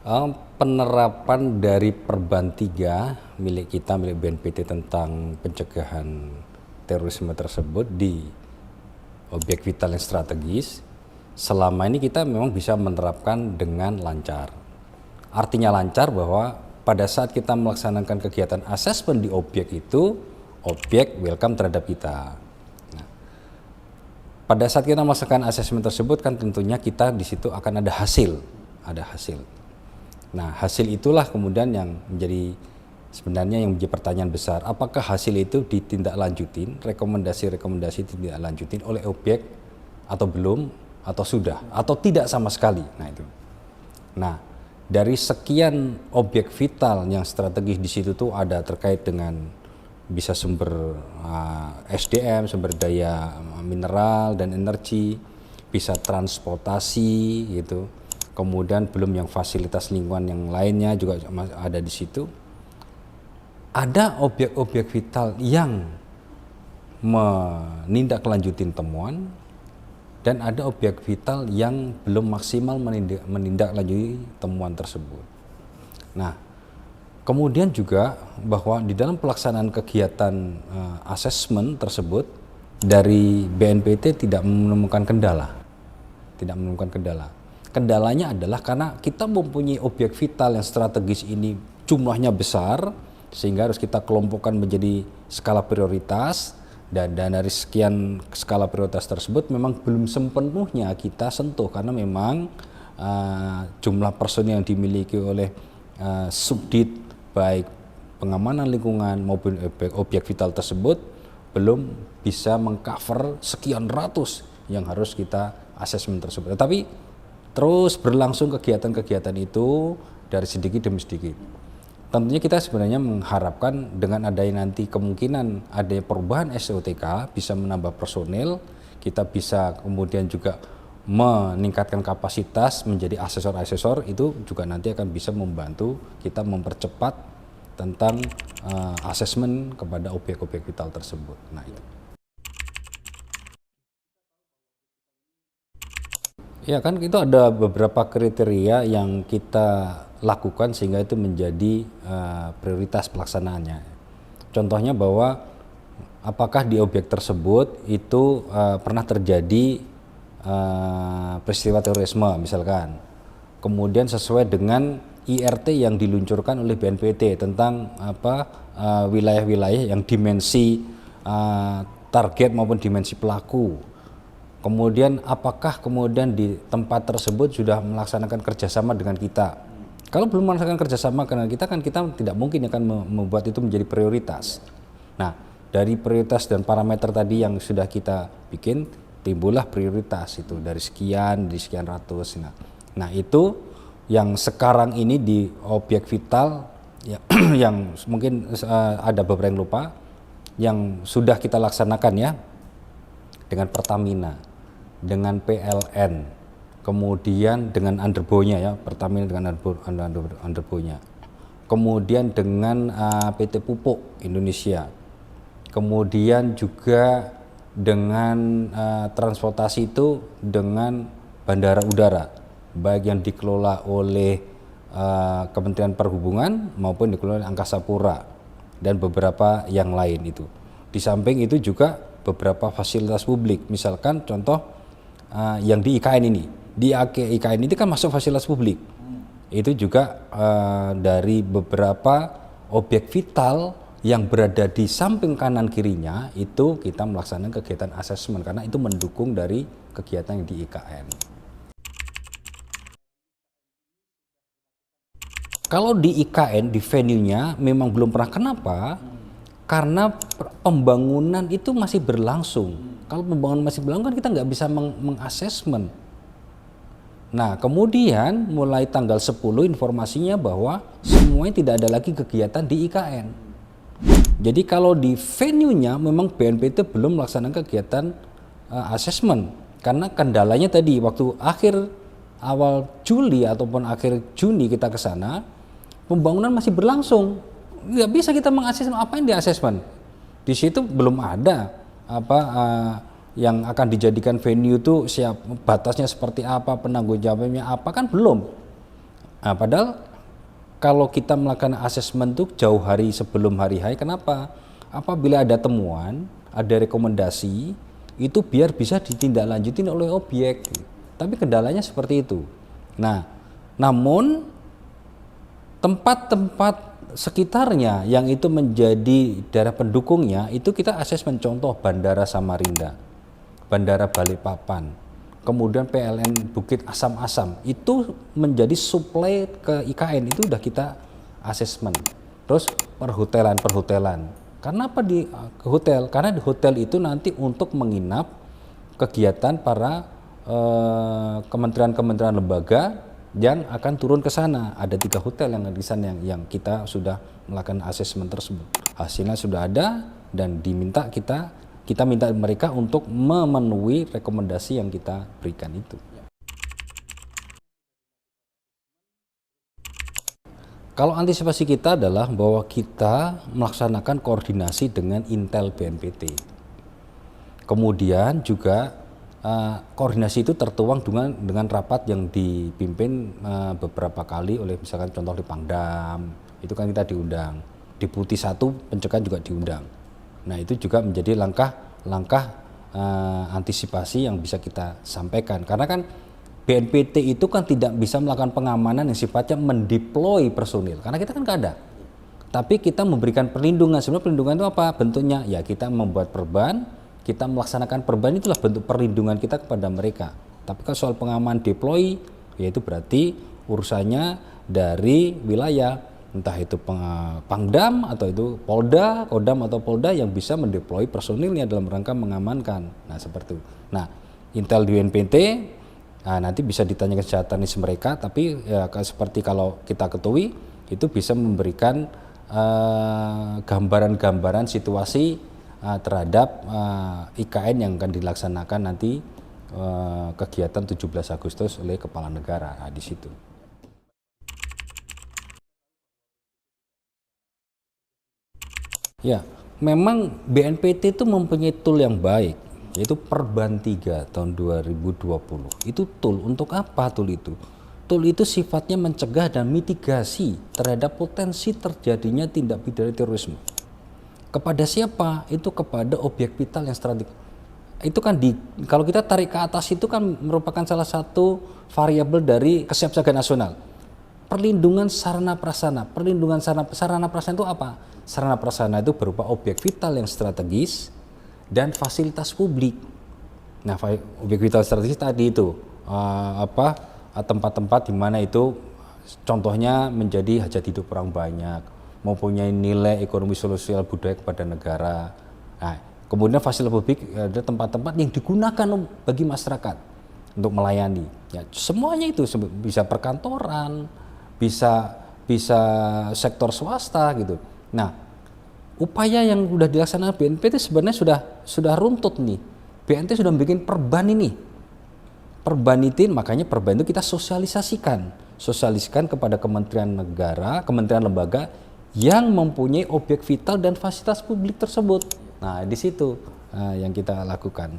Penerapan dari Perban 3 milik kita, milik BNPT tentang pencegahan terorisme tersebut di objek vital yang strategis, selama ini kita memang bisa menerapkan dengan lancar. Artinya lancar bahwa pada saat kita melaksanakan kegiatan asesmen di objek itu, objek welcome terhadap kita. Nah, pada saat kita melaksanakan asesmen tersebut kan tentunya kita di situ akan ada hasil. Nah, hasil itulah kemudian yang menjadi sebenarnya yang menjadi pertanyaan besar. Apakah hasil itu ditindaklanjutin, rekomendasi-rekomendasi ditindaklanjutin oleh objek atau belum, atau sudah, atau tidak sama sekali. Nah, itu. Nah, dari sekian objek vital yang strategis di situ tuh ada terkait dengan bisa sumber SDM, sumber daya mineral dan energi, bisa transportasi gitu. Kemudian belum yang fasilitas lingkungan yang lainnya juga ada di situ. Ada objek-objek vital yang menindaklanjutin temuan dan ada objek vital yang belum maksimal menindaklanjuti temuan tersebut. Nah, kemudian juga bahwa di dalam pelaksanaan kegiatan asesmen tersebut dari BNPT tidak menemukan kendala. Kendalanya adalah karena kita mempunyai objek vital yang strategis ini jumlahnya besar, sehingga harus kita kelompokkan menjadi skala prioritas, dan dari sekian skala prioritas tersebut memang belum sepenuhnya kita sentuh karena memang jumlah personil yang dimiliki oleh subdit baik pengamanan lingkungan maupun objek vital tersebut belum bisa mengcover sekian ratus yang harus kita asesmen tersebut. Tetapi terus berlangsung kegiatan-kegiatan itu dari sedikit demi sedikit. Tentunya kita sebenarnya mengharapkan dengan adanya nanti kemungkinan adanya perubahan SOTK bisa menambah personil, kita bisa kemudian juga meningkatkan kapasitas menjadi asesor-asesor, itu juga nanti akan bisa membantu kita mempercepat tentang asesmen kepada objek-objek vital tersebut. Nah, itu. Ya kan itu ada beberapa kriteria yang kita lakukan sehingga itu menjadi prioritas pelaksanaannya. Contohnya bahwa apakah di objek tersebut itu pernah terjadi peristiwa terorisme misalkan. Kemudian sesuai dengan IRT yang diluncurkan oleh BNPT tentang wilayah-wilayah yang dimensi target maupun dimensi pelaku. Kemudian apakah kemudian di tempat tersebut sudah melaksanakan kerjasama dengan kita? Kalau belum melaksanakan kerjasama dengan kita kan kita tidak mungkin akan membuat itu menjadi prioritas. Nah, dari prioritas dan parameter tadi yang sudah kita bikin, timbullah prioritas itu dari sekian ratus. Nah itu yang sekarang ini di objek vital ya, yang mungkin ada beberapa yang lupa, yang sudah kita laksanakan ya dengan Pertamina, dengan PLN, kemudian dengan Underbow-nya ya, Pertamina dengan Underbow-nya, kemudian dengan PT Pupuk Indonesia, kemudian juga dengan transportasi itu dengan bandara udara, baik yang dikelola oleh Kementerian Perhubungan maupun dikelola oleh Angkasa Pura dan beberapa yang lain itu. Di samping itu juga beberapa fasilitas publik, misalkan contoh yang di IKN ini, di IKN ini kan masuk fasilitas publik, itu juga dari beberapa objek vital yang berada di samping kanan kirinya itu kita melaksanakan kegiatan asesmen karena itu mendukung dari kegiatan yang di IKN. Kalau di IKN di venue-nya memang belum pernah, kenapa? Karena pembangunan itu masih berlangsung. Kalau pembangunan masih berlangsung kan kita nggak bisa mengasesmen. Nah kemudian mulai tanggal 10 informasinya bahwa semuanya tidak ada lagi kegiatan di IKN. Jadi kalau di venue-nya memang BNPT belum melaksanakan kegiatan asesmen. Karena kendalanya tadi waktu awal Juli ataupun akhir Juni kita ke sana, pembangunan masih berlangsung. Nggak bisa kita mengasesmen apa yang di asesmen. Di situ belum ada yang akan dijadikan venue itu batasnya seperti apa, penanggung jawabnya apa, kan belum. Padahal kalau kita melakukan asesmen itu jauh hari sebelum hari H, kenapa? Apabila ada temuan, ada rekomendasi, itu biar bisa ditindaklanjutin oleh objek. Tapi kendalanya seperti itu. Nah, namun tempat-tempat sekitarnya yang itu menjadi daerah pendukungnya itu kita asesmen, contoh Bandara Samarinda, Bandara Balikpapan, kemudian PLN Bukit Asam-Asam itu menjadi suplai ke IKN, itu udah kita asesmen. Terus perhotelan. Karena apa di hotel? Karena di hotel itu nanti untuk menginap kegiatan para kementerian-kementerian lembaga yang akan turun ke sana. Ada 3 hotel yang di sana yang kita sudah melakukan asesmen tersebut. Hasilnya sudah ada dan kita minta mereka untuk memenuhi rekomendasi yang kita berikan itu. Kalau antisipasi kita adalah bahwa kita melaksanakan koordinasi dengan Intel BNPT. Kemudian juga koordinasi itu tertuang dengan rapat yang dipimpin beberapa kali oleh misalkan contoh di Pangdam, itu kan kita diundang. Di Putih 1 pencegahan juga diundang. Nah itu juga menjadi langkah antisipasi yang bisa kita sampaikan. Karena kan BNPT itu kan tidak bisa melakukan pengamanan yang sifatnya mendeploy personil, karena kita kan nggak ada. Tapi kita memberikan perlindungan. Sebenarnya perlindungan itu apa bentuknya? Ya kita membuat perban, kita melaksanakan perban, itulah bentuk perlindungan kita kepada mereka. Tapi kalau soal pengaman deploy, ya itu berarti urusannya dari wilayah, entah itu Pangdam atau itu Polda, Kodam atau Polda yang bisa mendeploy personilnya dalam rangka mengamankan. Nah seperti itu. Nah Intel BNPT nanti bisa ditanya kesehatan mereka, tapi ya seperti kalau kita ketahui itu bisa memberikan gambaran-gambaran situasi terhadap IKN yang akan dilaksanakan nanti kegiatan 17 Agustus oleh Kepala Negara. Nah, di situ. Ya, memang BNPT itu mempunyai tool yang baik, yaitu Perban 3 tahun 2020. Itu tool untuk apa tool itu? Tool itu sifatnya mencegah dan mitigasi terhadap potensi terjadinya tindak pidana terorisme. Kepada siapa? Itu kepada objek vital yang strategis. Itu kan kalau kita tarik ke atas itu kan merupakan salah satu variabel dari kesiapsiagaan nasional. Perlindungan sarana prasarana. Perlindungan sarana prasarana itu apa? Sarana prasarana itu berupa objek vital yang strategis dan fasilitas publik. Nah, objek vital strategis tadi itu tempat-tempat di mana itu contohnya menjadi hajat hidup orang banyak, mempunyai nilai ekonomi sosial budaya kepada negara. Nah, kemudian fasilitas publik ada tempat-tempat yang digunakan bagi masyarakat untuk melayani. Ya, semuanya itu bisa perkantoran, bisa sektor swasta gitu. Nah, upaya yang sudah dilaksanakan BNPT sebenarnya sudah runtut nih. BNPT sudah bikin perban ini. Perban itu, makanya perban itu kita sosialisasikan kepada kementerian negara, kementerian lembaga yang mempunyai objek vital dan fasilitas publik tersebut. Nah, di situ yang kita lakukan.